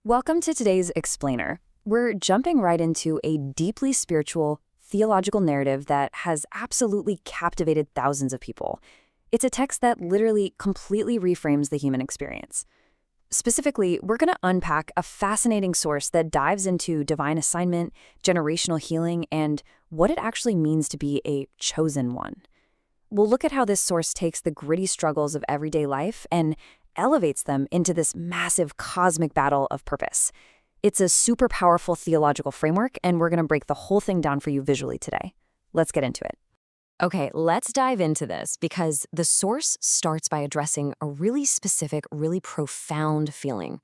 Welcome to today's Explainer. We're jumping right into a deeply spiritual, theological narrative that has absolutely captivated thousands of people. It's a text that literally completely reframes the human experience. Specifically, we're going to unpack a fascinating source that dives into divine assignment, generational healing, and what it actually means to be a chosen one. We'll look at how this source takes the gritty struggles of everyday life and elevates them into this massive cosmic battle of purpose. It's a super powerful theological framework, and we're going to break the whole thing down for you visually today. Let's get into it. Okay, let's dive into this because the source starts by addressing a really specific, really profound feeling.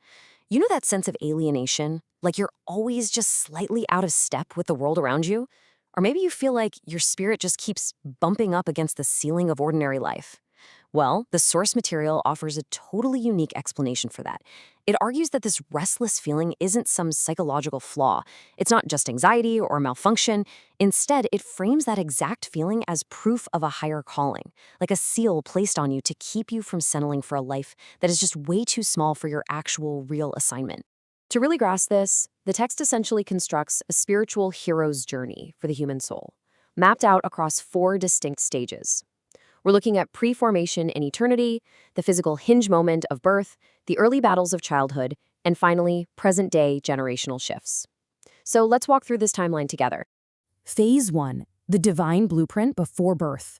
You know that sense of alienation? Like you're always just slightly out of step with the world around you? Or maybe you feel like your spirit just keeps bumping up against the ceiling of ordinary life. Well, the source material offers a totally unique explanation for that. It argues that this restless feeling isn't some psychological flaw. It's not just anxiety or malfunction. Instead, it frames that exact feeling as proof of a higher calling, like a seal placed on you to keep you from settling for a life that is just way too small for your actual, real assignment. To really grasp this, the text essentially constructs a spiritual hero's journey for the human soul, mapped out across 4 distinct stages. We're looking at pre-formation in eternity, the physical hinge moment of birth, the early battles of childhood, and finally, present-day generational shifts. So let's walk through this timeline together. Phase 1. The divine blueprint before birth.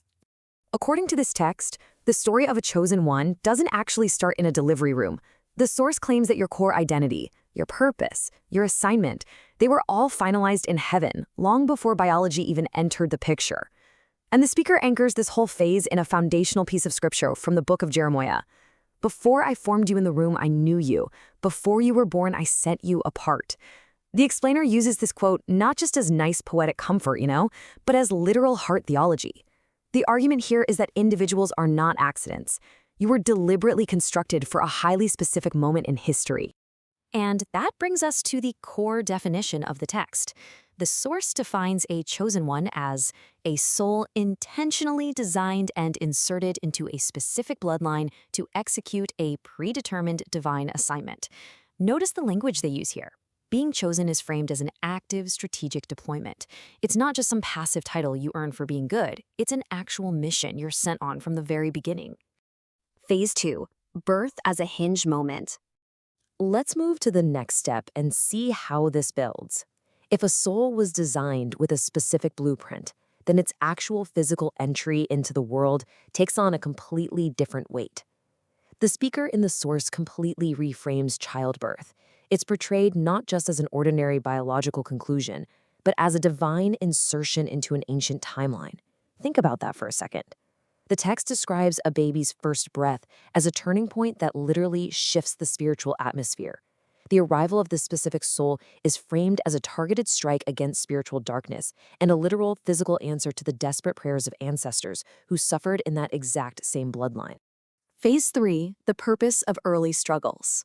According to this text, the story of a chosen one doesn't actually start in a delivery room. The source claims that your core identity, your purpose, your assignment, they were all finalized in heaven long before biology even entered the picture. And the speaker anchors this whole phase in a foundational piece of scripture from the book of Jeremiah. Before I formed you in the womb, I knew you. Before you were born, I set you apart. The explainer uses this quote not just as nice poetic comfort, but as literal heart theology. The argument here is that individuals are not accidents. You were deliberately constructed for a highly specific moment in history. And that brings us to the core definition of the text. The source defines a chosen one as a soul intentionally designed and inserted into a specific bloodline to execute a predetermined divine assignment. Notice the language they use here. Being chosen is framed as an active, strategic deployment. It's not just some passive title you earn for being good. It's an actual mission you're sent on from the very beginning. Phase 2. Birth as a hinge moment. Let's move to the next step and see how this builds. If a soul was designed with a specific blueprint, then its actual physical entry into the world takes on a completely different weight. The speaker in the source completely reframes childbirth. It's portrayed not just as an ordinary biological conclusion, but as a divine insertion into an ancient timeline. Think about that for a second. The text describes a baby's first breath as a turning point that literally shifts the spiritual atmosphere. The arrival of this specific soul is framed as a targeted strike against spiritual darkness and a literal physical answer to the desperate prayers of ancestors who suffered in that exact same bloodline. Phase 3, the purpose of early struggles.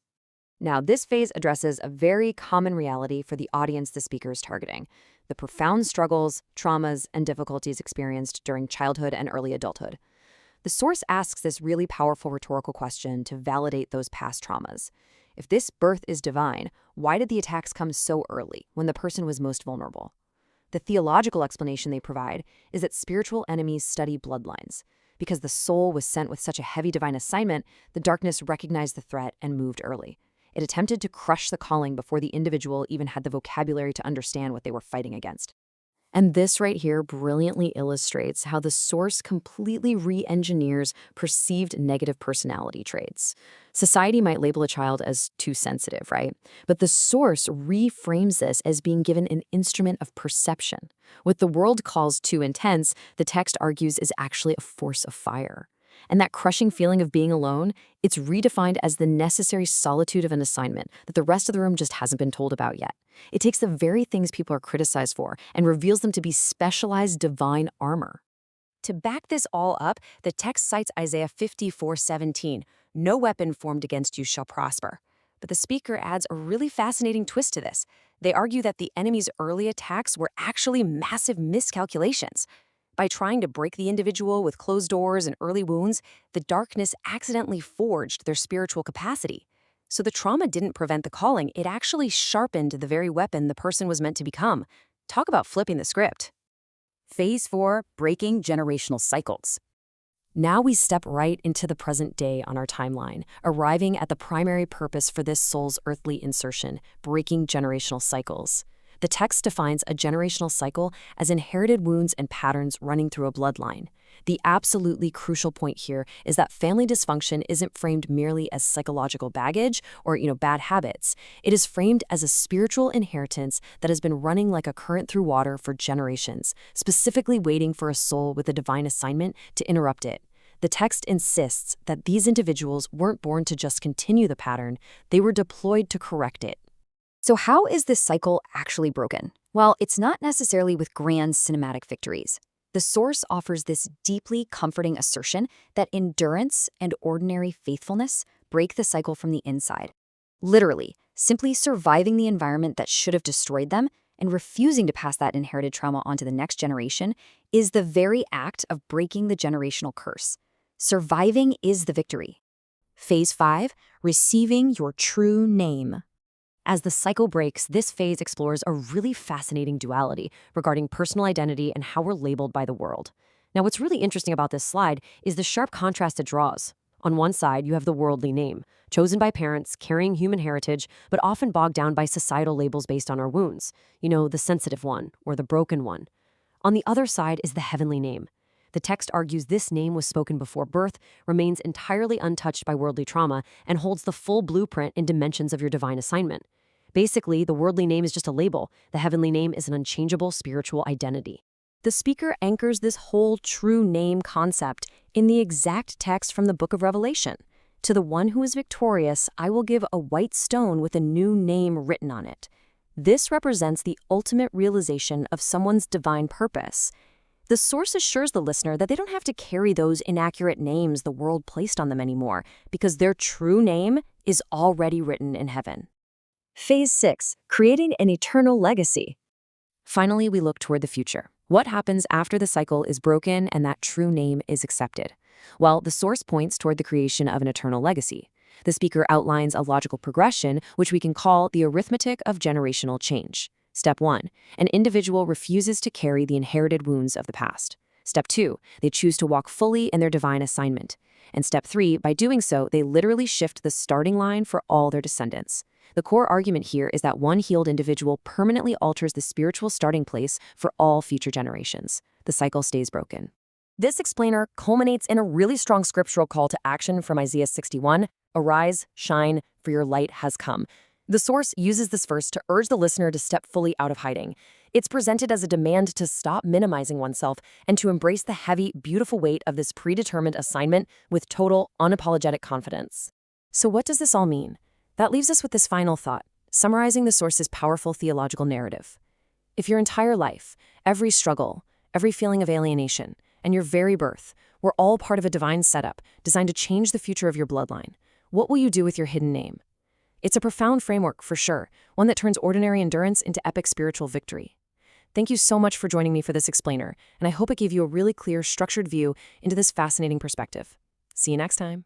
Now, this phase addresses a very common reality for the audience the speaker is targeting: the profound struggles, traumas, and difficulties experienced during childhood and early adulthood. The source asks this really powerful rhetorical question to validate those past traumas. If this birth is divine, why did the attacks come so early, when the person was most vulnerable? The theological explanation they provide is that spiritual enemies study bloodlines. Because the soul was sent with such a heavy divine assignment, the darkness recognized the threat and moved early. It attempted to crush the calling before the individual even had the vocabulary to understand what they were fighting against. And this right here brilliantly illustrates how the source completely re-engineers perceived negative personality traits. Society might label a child as too sensitive, right? But the source reframes this as being given an instrument of perception. What the world calls too intense, the text argues is actually a force of fire. And that crushing feeling of being alone, it's redefined as the necessary solitude of an assignment that the rest of the room just hasn't been told about yet. It takes the very things people are criticized for and reveals them to be specialized divine armor. To back this all up, the text cites Isaiah 54:17, "No weapon formed against you shall prosper." But the speaker adds a really fascinating twist to this. They argue that the enemy's early attacks were actually massive miscalculations. By trying to break the individual with closed doors and early wounds, the darkness accidentally forged their spiritual capacity. So the trauma didn't prevent the calling, it actually sharpened the very weapon the person was meant to become. Talk about flipping the script. Phase 4, breaking generational cycles. Now we step right into the present day on our timeline, arriving at the primary purpose for this soul's earthly insertion, breaking generational cycles. The text defines a generational cycle as inherited wounds and patterns running through a bloodline. The absolutely crucial point here is that family dysfunction isn't framed merely as psychological baggage or, bad habits. It is framed as a spiritual inheritance that has been running like a current through water for generations, specifically waiting for a soul with a divine assignment to interrupt it. The text insists that these individuals weren't born to just continue the pattern, they were deployed to correct it. So how is this cycle actually broken? Well, it's not necessarily with grand cinematic victories. The source offers this deeply comforting assertion that endurance and ordinary faithfulness break the cycle from the inside. Literally, simply surviving the environment that should have destroyed them and refusing to pass that inherited trauma onto the next generation is the very act of breaking the generational curse. Surviving is the victory. Phase 5, receiving your true name. As the cycle breaks, this phase explores a really fascinating duality regarding personal identity and how we're labeled by the world. Now, what's really interesting about this slide is the sharp contrast it draws. On one side, you have the worldly name, chosen by parents, carrying human heritage, but often bogged down by societal labels based on our wounds. The sensitive one or the broken one. On the other side is the heavenly name. The text argues this name was spoken before birth, remains entirely untouched by worldly trauma, and holds the full blueprint and dimensions of your divine assignment. Basically, the worldly name is just a label. The heavenly name is an unchangeable spiritual identity. The speaker anchors this whole true name concept in the exact text from the book of Revelation. To the one who is victorious, I will give a white stone with a new name written on it. This represents the ultimate realization of someone's divine purpose. The source assures the listener that they don't have to carry those inaccurate names the world placed on them anymore, because their true name is already written in heaven. Phase 6, creating an eternal legacy. Finally, we look toward the future. What happens after the cycle is broken and that true name is accepted? Well, the source points toward the creation of an eternal legacy. The speaker outlines a logical progression, which we can call the arithmetic of generational change. Step 1, an individual refuses to carry the inherited wounds of the past. Step 2, they choose to walk fully in their divine assignment. And Step 3, by doing so, they literally shift the starting line for all their descendants. The core argument here is that one healed individual permanently alters the spiritual starting place for all future generations. The cycle stays broken. This explainer culminates in a really strong scriptural call to action from Isaiah 61, "Arise, shine, for your light has come." The source uses this verse to urge the listener to step fully out of hiding. It's presented as a demand to stop minimizing oneself and to embrace the heavy, beautiful weight of this predetermined assignment with total, unapologetic confidence. So what does this all mean? That leaves us with this final thought, summarizing the source's powerful theological narrative. If your entire life, every struggle, every feeling of alienation, and your very birth were all part of a divine setup designed to change the future of your bloodline, what will you do with your hidden name? It's a profound framework, for sure, one that turns ordinary endurance into epic spiritual victory. Thank you so much for joining me for this explainer, and I hope it gave you a really clear, structured view into this fascinating perspective. See you next time.